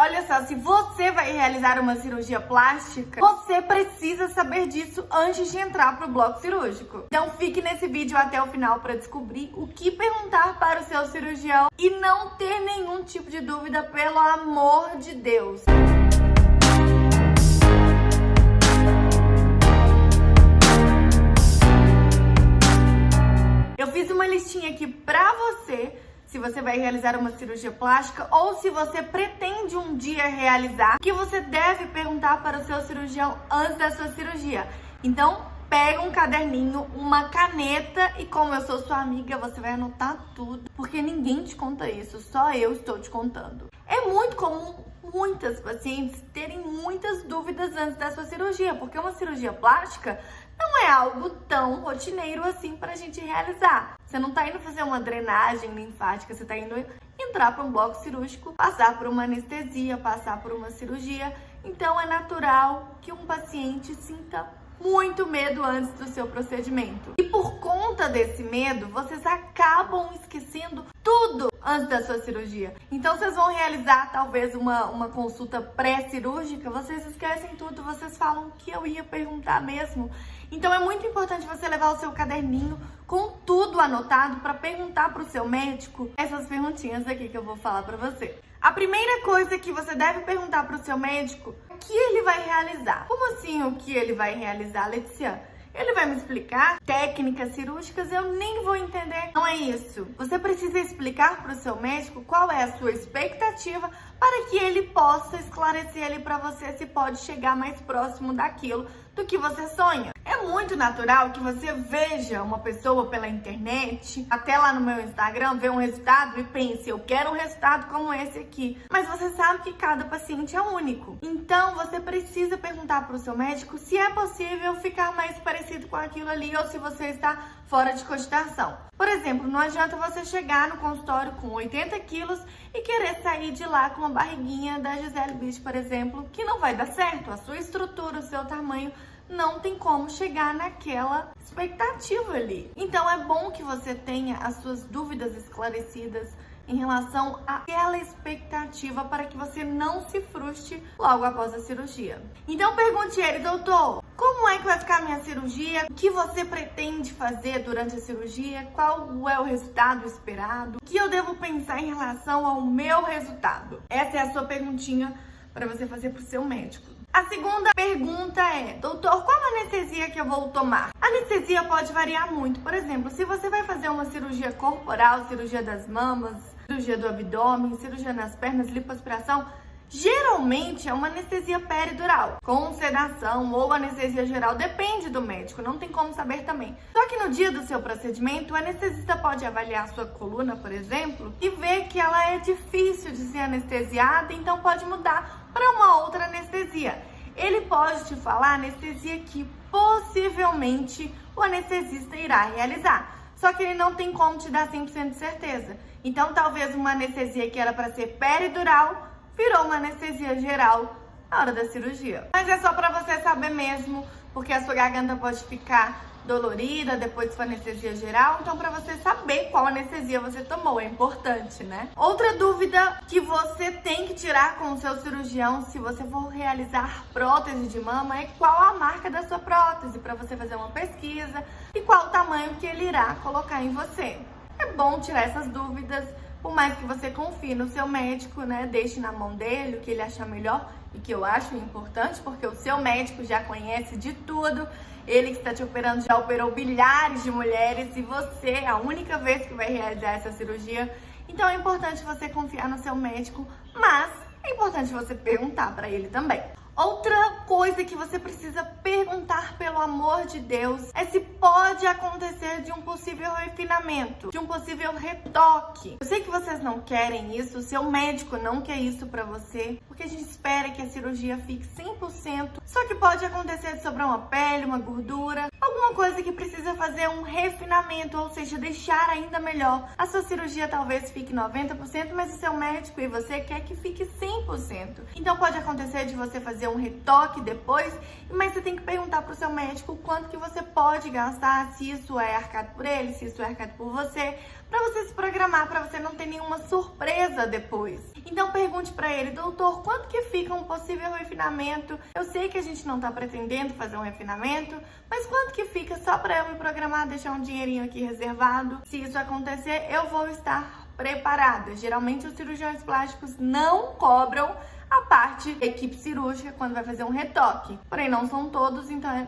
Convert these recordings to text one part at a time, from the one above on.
Olha só, se você vai realizar uma cirurgia plástica, você precisa saber disso antes de entrar pro bloco cirúrgico. Então fique nesse vídeo até o final para descobrir o que perguntar para o seu cirurgião e não ter nenhum tipo de dúvida, pelo amor de Deus. Eu fiz uma listinha aqui pra você, se você vai realizar uma cirurgia plástica ou se você pretende um dia realizar, que você deve perguntar para o seu cirurgião antes da sua cirurgia. Então, pega um caderninho, uma caneta e como eu sou sua amiga, você vai anotar tudo, porque ninguém te conta isso, só eu estou te contando. É muito comum muitas pacientes terem muitas dúvidas antes da sua cirurgia, porque uma cirurgia plástica não é algo tão rotineiro assim pra gente realizar. Você não tá indo fazer uma drenagem linfática, você tá indo entrar para um bloco cirúrgico, passar por uma anestesia, passar por uma cirurgia. Então é natural que um paciente sinta muito medo antes do seu procedimento. E por conta desse medo, vocês acabam esquecendo tudo antes da sua cirurgia. Então vocês vão realizar talvez uma consulta pré-cirúrgica, vocês esquecem tudo, vocês falam que eu ia perguntar mesmo. Então é muito importante você levar o seu caderninho com tudo anotado para perguntar para o seu médico essas perguntinhas aqui que eu vou falar para você. A primeira coisa que você deve perguntar para o seu médico é o que ele vai realizar. Como assim o que ele vai realizar, Letícia? Ele vai me explicar técnicas cirúrgicas, eu nem vou entender. Não é isso. Você precisa explicar para o seu médico qual é a sua expectativa para que ele possa esclarecer ali para você se pode chegar mais próximo daquilo do que você sonha. É muito natural que você veja uma pessoa pela internet, até lá no meu Instagram, vê um resultado e pense, eu quero um resultado como esse aqui. Mas você sabe que cada paciente é único. Então você precisa perguntar para o seu médico se é possível ficar mais parecido com aquilo ali ou se você está fora de cogitação. Por exemplo, não adianta você chegar no consultório com 80 quilos e querer sair de lá com uma barriguinha da Gisele Bündchen, por exemplo, que não vai dar certo. A sua estrutura, o seu tamanho não tem como chegar naquela expectativa ali. Então é bom que você tenha as suas dúvidas esclarecidas em relação àquela expectativa para que você não se frustre logo após a cirurgia. Então pergunte a ele, doutor, como é que vai ficar a minha cirurgia? O que você pretende fazer durante a cirurgia? Qual é o resultado esperado? O que eu devo pensar em relação ao meu resultado? Essa é a sua perguntinha para você fazer para o seu médico. A segunda pergunta é, doutor, qual anestesia que eu vou tomar? A anestesia pode variar muito. Por exemplo, se você vai fazer uma cirurgia corporal, cirurgia das mamas, cirurgia do abdômen, cirurgia nas pernas, lipoaspiração, geralmente é uma anestesia peridural, com sedação ou anestesia geral, depende do médico, não tem como saber também. Só que no dia do seu procedimento, o anestesista pode avaliar a sua coluna, por exemplo, e ver que ela é difícil de ser anestesiada, então pode mudar para uma outra anestesia. Ele pode te falar a anestesia que possivelmente o anestesista irá realizar, só que ele não tem como te dar 100% de certeza. Então talvez uma anestesia que era para ser peridural virou uma anestesia geral na hora da cirurgia. Mas é só pra você saber mesmo, porque a sua garganta pode ficar dolorida depois de sua anestesia geral, então pra você saber qual anestesia você tomou, é importante, né? Outra dúvida que você tem que tirar com o seu cirurgião se você for realizar prótese de mama é qual a marca da sua prótese, pra você fazer uma pesquisa e qual o tamanho que ele irá colocar em você. É bom tirar essas dúvidas. Por mais que você confie no seu médico, né, deixe na mão dele o que ele achar melhor e que eu acho importante, porque o seu médico já conhece de tudo, ele que está te operando já operou bilhares de mulheres e você é a única vez que vai realizar essa cirurgia. Então é importante você confiar no seu médico, mas é importante você perguntar para ele também. Outra coisa que você precisa perguntar, pelo amor de Deus, é se pode acontecer de um possível refinamento, de um possível retoque. Eu sei que vocês não querem isso, o seu médico não quer isso pra você, porque a gente espera que a cirurgia fique 100%, só que pode acontecer de sobrar uma pele, uma gordura, alguma coisa que precisa fazer um refinamento, ou seja, deixar ainda melhor. A sua cirurgia talvez fique 90%, mas o seu médico e você quer que fique 100%. Então pode acontecer de você fazer um retoque depois, mas você tem que perguntar para o seu médico quanto que você pode gastar, se isso é arcado por ele, se isso é arcado por você, para você se programar, para você não ter nenhuma surpresa depois. Então pergunte para ele: doutor, quanto que fica um possível refinamento? Eu sei que a gente não está pretendendo fazer um refinamento, mas quanto que fica só para eu me programar, deixar um dinheirinho aqui reservado? Se isso acontecer, eu vou estar preparada. Geralmente os cirurgiões plásticos não cobram a parte da equipe cirúrgica quando vai fazer um retoque. Porém, não são todos, então é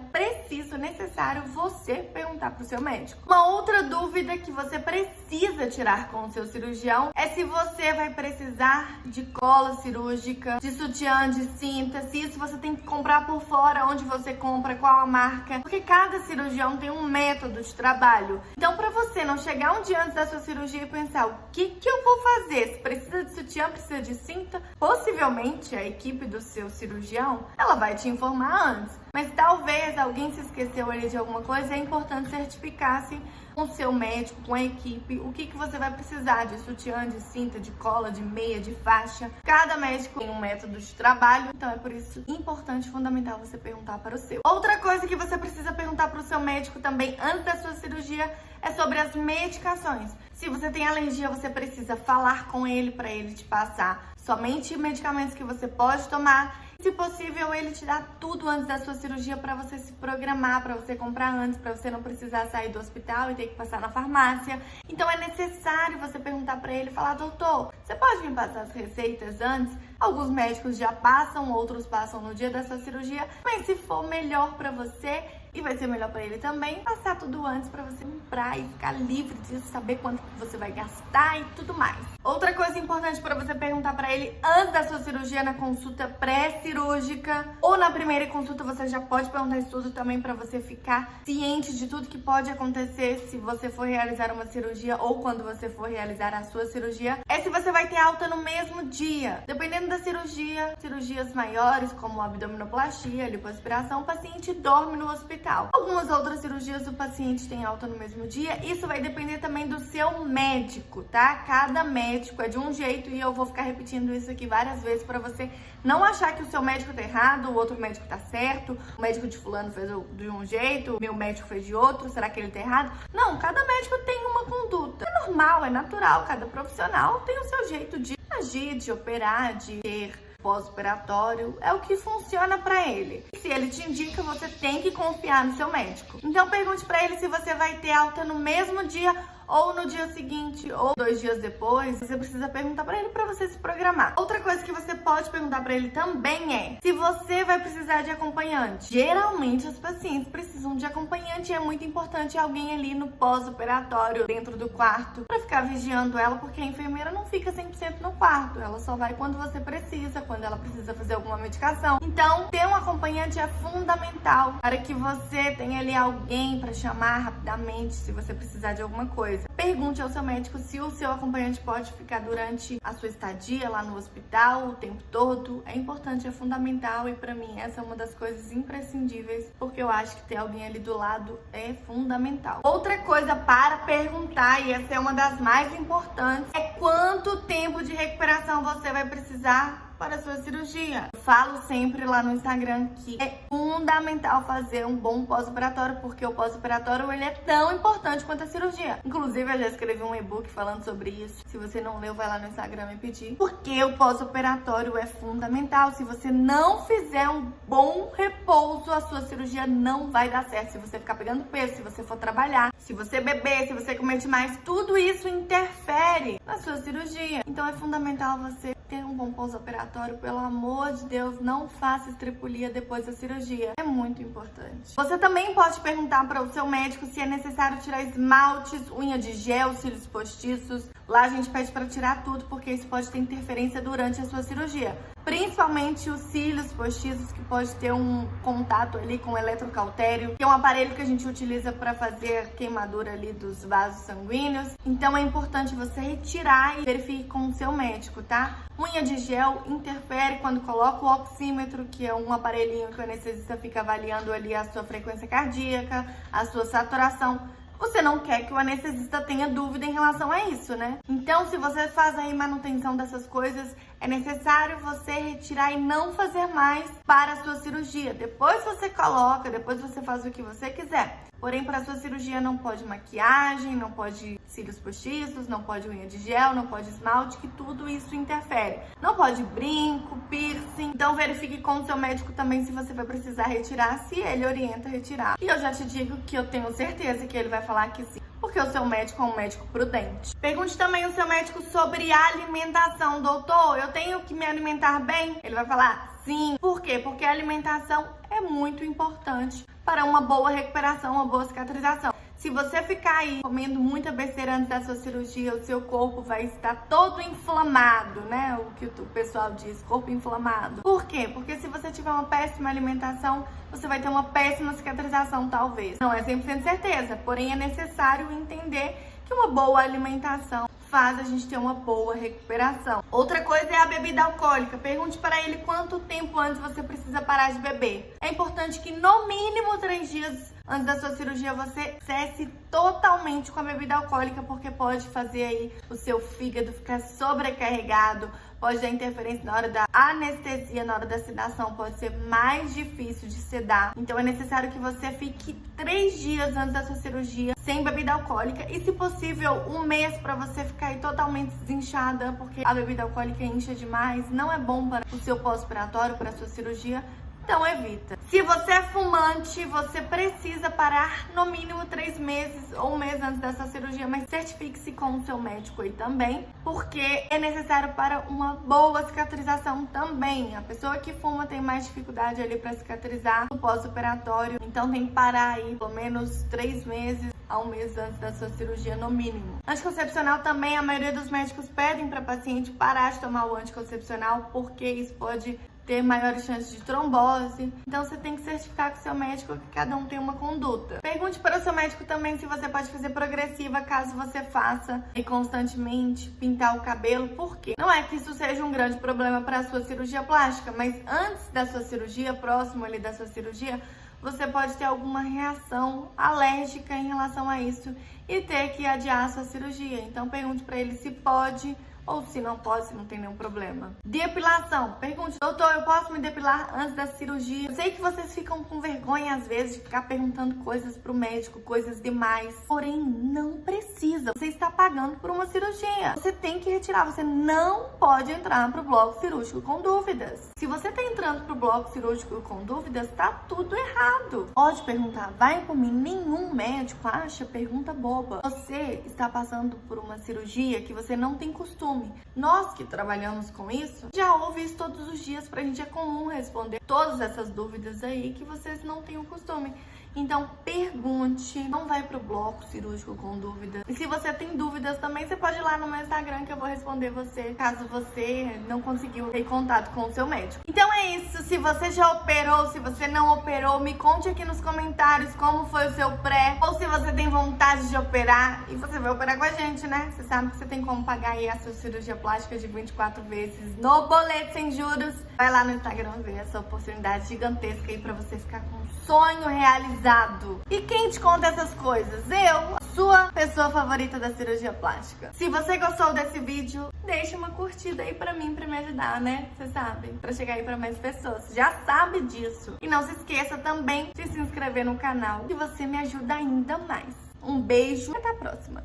necessário você perguntar para o seu médico. Uma outra dúvida que você precisa tirar com o seu cirurgião é se você vai precisar de cola cirúrgica, de sutiã, de cinta, se isso você tem que comprar por fora, onde você compra, qual a marca, porque cada cirurgião tem um método de trabalho. Então, para você não chegar um dia antes da sua cirurgia e pensar: o que eu vou fazer? Se precisa de sutiã, precisa de cinta, possivelmente a equipe do seu cirurgião, ela vai te informar antes. Mas talvez alguém se esqueceu ali de alguma coisa, é importante certificar-se com o seu médico, com a equipe, o que você vai precisar de sutiã, de cinta, de cola, de meia, de faixa. Cada médico tem um método de trabalho, então é por isso importante, fundamental você perguntar para o seu. Outra coisa que você precisa perguntar para o seu médico também antes da sua cirurgia é sobre as medicações. Se você tem alergia, você precisa falar com ele para ele te passar somente medicamentos que você pode tomar. Se possível, ele te dá tudo antes da sua cirurgia para você se programar, para você comprar antes, para você não precisar sair do hospital e ter que passar na farmácia. Então é necessário você perguntar para ele, falar: doutor, você pode me passar as receitas antes? Alguns médicos já passam, outros passam no dia da sua cirurgia, mas se for melhor para você e vai ser melhor para ele também, passar tudo antes para você comprar e ficar livre disso, saber quanto você vai gastar e tudo mais. Outra coisa importante para você perguntar para ele antes da sua cirurgia, na consulta pré-cirúrgica ou na primeira consulta, você já pode perguntar isso tudo também para você ficar ciente de tudo que pode acontecer se você for realizar uma cirurgia ou quando você for realizar a sua cirurgia, é se você vai ter alta no mesmo dia. Dependendo da cirurgia, cirurgias maiores como abdominoplastia, lipoaspiração, o paciente dorme no hospital. Algumas outras cirurgias o paciente tem alta no mesmo dia. Isso vai depender também do seu médico, tá? Cada médico é de um jeito e eu vou ficar repetindo isso aqui várias vezes para você não achar que o seu médico tá errado, o outro médico tá certo, o médico de fulano fez de um jeito, o meu médico fez de outro, será que ele tá errado? Não, cada médico tem uma conduta. É normal, é natural, cada profissional tem o seu jeito de agir, de operar, de ter pós-operatório, é o que funciona para ele. Se ele te indica, você tem que confiar no seu médico. Então pergunte para ele se você vai ter alta no mesmo dia ou no dia seguinte, ou 2 dias depois. Você precisa perguntar para ele para você se programar. Outra coisa que você pode perguntar para ele também é se você vai precisar de acompanhante. Geralmente os pacientes precisam de acompanhante e é muito importante alguém ali no pós-operatório, dentro do quarto, para ficar vigiando ela, porque a enfermeira não fica 100% no quarto. Ela só vai quando você precisa, quando ela precisa fazer alguma medicação. Então, ter um acompanhante é fundamental para que você tenha ali alguém para chamar rapidamente se você precisar de alguma coisa. Pergunte ao seu médico se o seu acompanhante pode ficar durante a sua estadia lá no hospital o tempo todo. É importante, é fundamental e pra mim essa é uma das coisas imprescindíveis, porque eu acho que ter alguém ali do lado é fundamental. Outra coisa para perguntar, e essa é uma das mais importantes, é quanto tempo de recuperação você vai precisar para a sua cirurgia. Eu falo sempre lá no Instagram que é fundamental fazer um bom pós-operatório, porque o pós-operatório ele é tão importante quanto a cirurgia. Inclusive, eu já escrevi um e-book falando sobre isso. Se você não leu, vai lá no Instagram me pedir. Porque o pós-operatório é fundamental. Se você não fizer um bom repouso, a sua cirurgia não vai dar certo. Se você ficar pegando peso, se você for trabalhar, se você beber, se você comer demais, tudo isso interfere na sua cirurgia. Então é fundamental você ter um bom pós-operatório. Pelo amor de Deus, não faça estripulia depois da cirurgia. É muito importante. Você também pode perguntar para o seu médico se é necessário tirar esmaltes, unha de gel, cílios postiços. Lá a gente pede para tirar tudo, porque isso pode ter interferência durante a sua cirurgia. Principalmente os cílios postiços, que pode ter um contato ali com o eletrocautério, que é um aparelho que a gente utiliza para fazer a queimadura ali dos vasos sanguíneos. Então é importante você retirar e verifique com o seu médico, tá? Unha de gel interfere quando coloca o oxímetro, que é um aparelhinho que o anestesista fica avaliando ali a sua frequência cardíaca, a sua saturação. Você não quer que o anestesista tenha dúvida em relação a isso, né? Então, se você faz aí manutenção dessas coisas, é necessário você retirar e não fazer mais para a sua cirurgia. Depois você coloca, depois você faz o que você quiser. Porém, para a sua cirurgia não pode maquiagem, não pode cílios postiços, não pode unha de gel, não pode esmalte, que tudo isso interfere. Não pode brinco, piercing. Então, verifique com o seu médico também se você vai precisar retirar, se ele orienta a retirar. E eu já te digo que eu tenho certeza que ele vai falar que sim, porque o seu médico é um médico prudente. Pergunte também ao seu médico sobre alimentação. Doutor, eu tenho que me alimentar bem? Ele vai falar sim. Por quê? Porque a alimentação é muito importante para uma boa recuperação, uma boa cicatrização. Se você ficar aí comendo muita besteira antes da sua cirurgia, o seu corpo vai estar todo inflamado, né? O que o pessoal diz, corpo inflamado. Por quê? Porque se você tiver uma péssima alimentação, você vai ter uma péssima cicatrização, talvez. Não é 100% certeza, porém é necessário entender que uma boa alimentação faz a gente ter uma boa recuperação. Outra coisa é a bebida alcoólica. Pergunte para ele quanto tempo antes você precisa parar de beber. É importante que no mínimo 3 dias antes da sua cirurgia você cesse totalmente com a bebida alcoólica, porque pode fazer aí o seu fígado ficar sobrecarregado, pode dar interferência na hora da anestesia, na hora da sedação, pode ser mais difícil de sedar. Então é necessário que você fique 3 dias antes da sua cirurgia sem bebida alcoólica e, se possível, 1 mês para você ficar aí totalmente desinchada, porque a bebida alcoólica incha demais, não é bom para o seu pós-operatório, para a sua cirurgia. Então evita. Se você é fumante, você precisa parar no mínimo 3 meses ou 1 mês antes dessa cirurgia, mas certifique-se com o seu médico aí também, porque é necessário para uma boa cicatrização também. A pessoa que fuma tem mais dificuldade ali para cicatrizar no pós-operatório, então tem que parar aí pelo menos 3 meses a 1 mês antes da sua cirurgia, no mínimo. Anticoncepcional também, a maioria dos médicos pedem para paciente parar de tomar o anticoncepcional, porque isso pode ter maiores chances de trombose. Então você tem que certificar com o seu médico que cada um tem uma conduta. Pergunte para o seu médico também se você pode fazer progressiva, caso você faça e constantemente pintar o cabelo. Por quê? Não é que isso seja um grande problema para a sua cirurgia plástica, mas antes da sua cirurgia, próximo ali da sua cirurgia, você pode ter alguma reação alérgica em relação a isso e ter que adiar a sua cirurgia. Então pergunte para ele se pode ou se não pode, se não tem nenhum problema. Depilação. Pergunte, doutor, eu posso me depilar antes da cirurgia? Eu sei que vocês ficam com vergonha às vezes de ficar perguntando coisas pro médico, coisas demais. Porém, não precisa. Você está pagando por uma cirurgia. Você tem que retirar. Você não pode entrar pro bloco cirúrgico com dúvidas. Se você tá entrando pro bloco cirúrgico com dúvidas, tá tudo errado. Pode perguntar, vai por mim. Nenhum médico acha pergunta boba. Você está passando por uma cirurgia que você não tem costume. Nós que trabalhamos com isso, já ouve isso todos os dias, pra gente é comum responder todas essas dúvidas aí que vocês não têm o costume. Então pergunte, não vai pro bloco cirúrgico com dúvidas. E se você tem dúvidas também, você pode ir lá no meu Instagram que eu vou responder você, caso você não conseguiu ter contato com o seu médico. Então é isso, se você já operou, se você não operou, me conte aqui nos comentários como foi o seu pré, ou se você tem vontade de operar e você vai operar com a gente, né? Você sabe que você tem como pagar aí a sua cirurgia plástica de 24 vezes no boleto sem juros. Vai lá no Instagram ver essa oportunidade gigantesca aí pra você ficar com um sonho realizado. E quem te conta essas coisas? Eu, a sua pessoa favorita da cirurgia plástica. Se você gostou desse vídeo, deixa uma curtida aí pra mim, pra me ajudar, né? Você sabe, pra chegar aí pra mais pessoas. Você já sabe disso. E não se esqueça também de se inscrever no canal, que você me ajuda ainda mais. Um beijo e até a próxima.